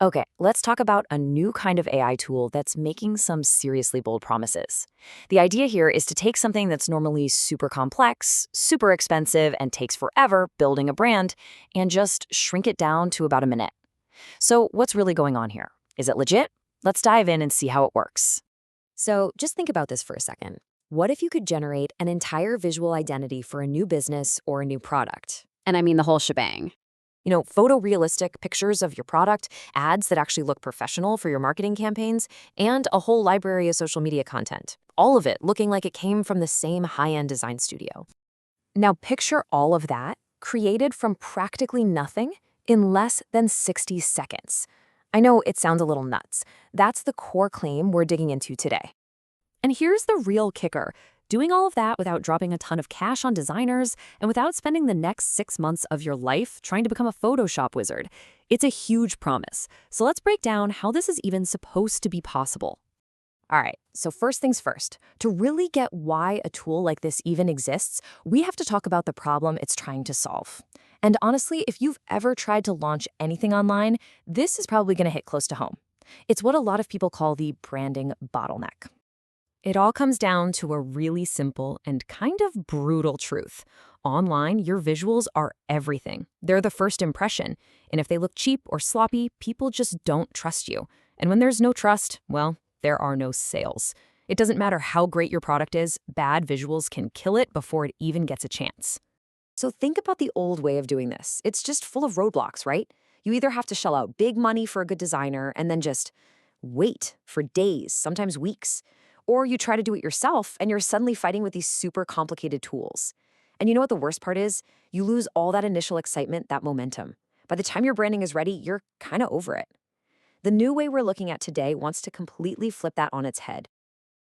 Okay, let's talk about a new kind of AI tool that's making some seriously bold promises. The idea here is to take something that's normally super complex, super expensive, and takes forever building a brand, and just shrink it down to about a minute. So, what's really going on here? Is it legit? Let's dive in and see how it works. So just think about this for a second. What if you could generate an entire visual identity for a new business or a new product? And I mean the whole shebang. Photorealistic pictures of your product, ads that actually look professional for your marketing campaigns, and a whole library of social media content. All of it looking like it came from the same high-end design studio. Now picture all of that created from practically nothing in less than 60 seconds. I know it sounds a little nuts. That's the core claim we're digging into today. And here's the real kicker. Doing all of that without dropping a ton of cash on designers and without spending the next 6 months of your life trying to become a Photoshop wizard. It's a huge promise. So let's break down how this is even supposed to be possible. All right, so first things first. To really get why a tool like this even exists, we have to talk about the problem it's trying to solve. And honestly, if you've ever tried to launch anything online, this is probably going to hit close to home. It's what a lot of people call the branding bottleneck. It all comes down to a really simple and kind of brutal truth. Online, your visuals are everything. They're the first impression. And if they look cheap or sloppy, people just don't trust you. And when there's no trust, well, there are no sales. It doesn't matter how great your product is, bad visuals can kill it before it even gets a chance. So think about the old way of doing this. It's just full of roadblocks, right? You either have to shell out big money for a good designer and then just wait for days, sometimes weeks. Or you try to do it yourself and you're suddenly fighting with these super complicated tools. And you know what the worst part is? You lose all that initial excitement, that momentum. By the time your branding is ready, you're kind of over it. The new way we're looking at today wants to completely flip that on its head.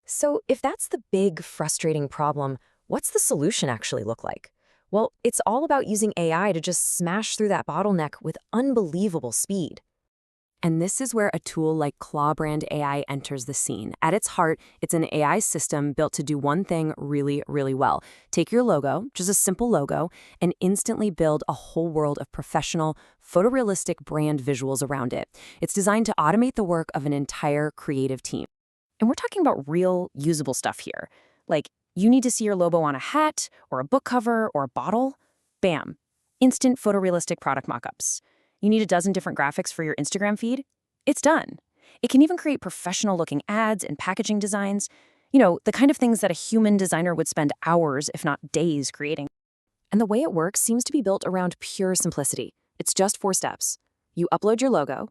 So if that's the big, frustrating problem, what's the solution actually look like? Well, it's all about using AI to just smash through that bottleneck with unbelievable speed. And this is where a tool like ClawBrand AI enters the scene. At its heart, it's an AI system built to do one thing really, really well. Take your logo, just a simple logo, and instantly build a whole world of professional, photorealistic brand visuals around it. It's designed to automate the work of an entire creative team. And we're talking about real, usable stuff here. Like, you need to see your logo on a hat, or a book cover, or a bottle? Bam. Instant photorealistic product mockups. You need a dozen different graphics for your Instagram feed? It's done. It can even create professional-looking ads and packaging designs. The kind of things that a human designer would spend hours, if not days, creating. And the way it works seems to be built around pure simplicity. It's just 4 steps. You upload your logo,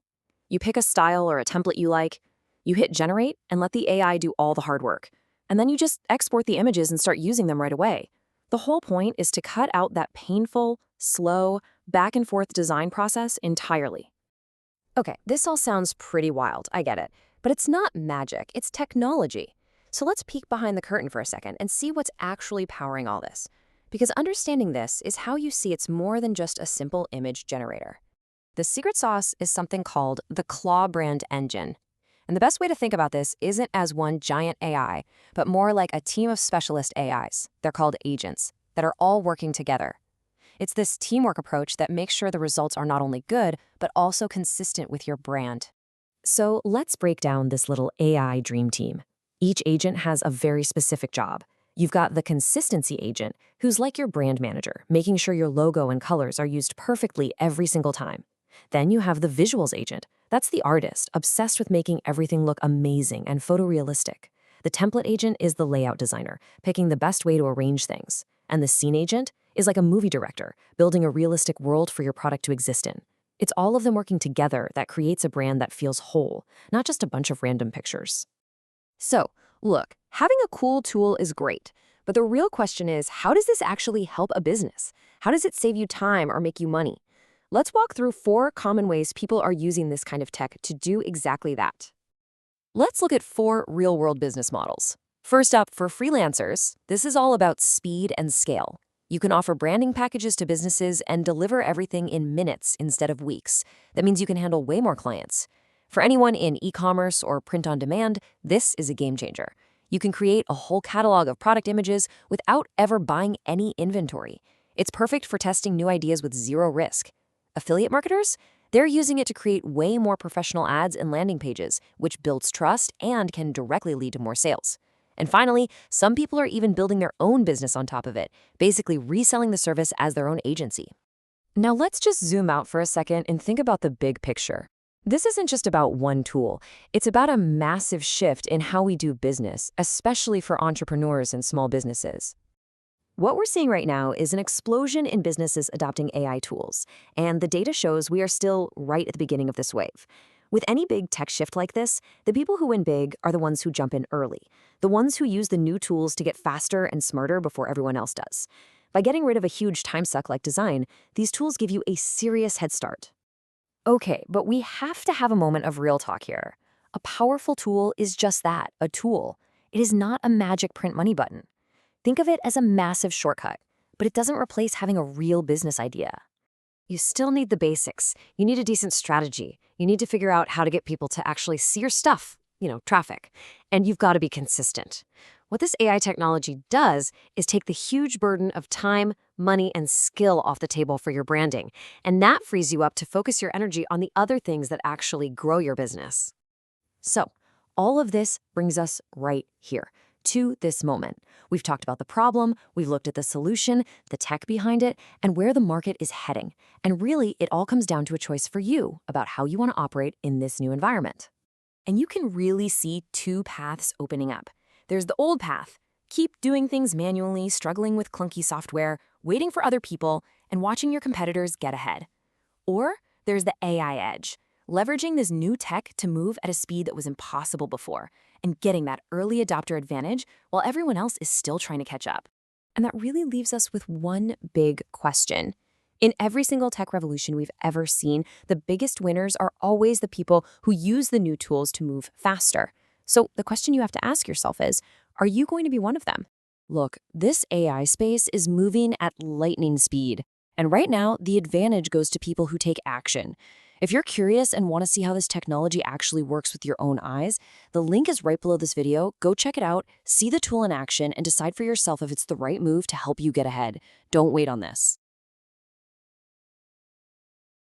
you pick a style or a template you like, you hit generate and let the AI do all the hard work. And then you just export the images and start using them right away. The whole point is to cut out that painful, slow, back and forth design process entirely. Okay, this all sounds pretty wild, I get it. But it's not magic, it's technology. So let's peek behind the curtain for a second and see what's actually powering all this. Because understanding this is how you see it's more than just a simple image generator. The secret sauce is something called the ClawBrand engine. And the best way to think about this isn't as one giant AI, but more like a team of specialist AIs. They're called agents that are all working together. It's this teamwork approach that makes sure the results are not only good, but also consistent with your brand. So let's break down this little AI dream team. Each agent has a very specific job. You've got the consistency agent, who's like your brand manager, making sure your logo and colors are used perfectly every single time. Then you have the visuals agent. That's the artist, obsessed with making everything look amazing and photorealistic. The template agent is the layout designer, picking the best way to arrange things. And the scene agent is like a movie director, building a realistic world for your product to exist in. It's all of them working together that creates a brand that feels whole, not just a bunch of random pictures. So, look, having a cool tool is great, but the real question is, how does this actually help a business? How does it save you time or make you money? Let's walk through 4 common ways people are using this kind of tech to do exactly that. Let's look at 4 real-world business models. First up, for freelancers, this is all about speed and scale. You can offer branding packages to businesses and deliver everything in minutes instead of weeks. That means you can handle way more clients. For anyone in e-commerce or print on demand, this is a game changer. You can create a whole catalog of product images without ever buying any inventory. It's perfect for testing new ideas with zero risk. Affiliate marketers? They're using it to create way more professional ads and landing pages, which builds trust and can directly lead to more sales. And finally, some people are even building their own business on top of it, basically reselling the service as their own agency. Now let's just zoom out for a second and think about the big picture. This isn't just about one tool. It's about a massive shift in how we do business, especially for entrepreneurs and small businesses. What we're seeing right now is an explosion in businesses adopting AI tools, and the data shows we are still right at the beginning of this wave. With any big tech shift like this, the people who win big are the ones who jump in early, the ones who use the new tools to get faster and smarter before everyone else does. By getting rid of a huge time suck like design, these tools give you a serious head start. Okay, but we have to have a moment of real talk here. A powerful tool is just that, a tool. It is not a magic print money button. Think of it as a massive shortcut, but it doesn't replace having a real business idea. You still need the basics. You need a decent strategy. You need to figure out how to get people to actually see your stuff, traffic. And you've got to be consistent. What this AI technology does is take the huge burden of time, money, and skill off the table for your branding, and that frees you up to focus your energy on the other things that actually grow your business. So, all of this brings us right here, to this moment. We've talked about the problem, we've looked at the solution, the tech behind it, and where the market is heading. And really, it all comes down to a choice for you about how you want to operate in this new environment. And you can really see two paths opening up. There's the old path. Keep doing things manually, struggling with clunky software, waiting for other people, and watching your competitors get ahead. Or there's the AI edge, leveraging this new tech to move at a speed that was impossible before, and getting that early adopter advantage while everyone else is still trying to catch up. And that really leaves us with one big question. In every single tech revolution we've ever seen, the biggest winners are always the people who use the new tools to move faster. So the question you have to ask yourself is, are you going to be one of them? Look, this AI space is moving at lightning speed. And right now, the advantage goes to people who take action. If you're curious and want to see how this technology actually works with your own eyes, the link is right below this video. Go check it out, see the tool in action, and decide for yourself if it's the right move to help you get ahead. Don't wait on this.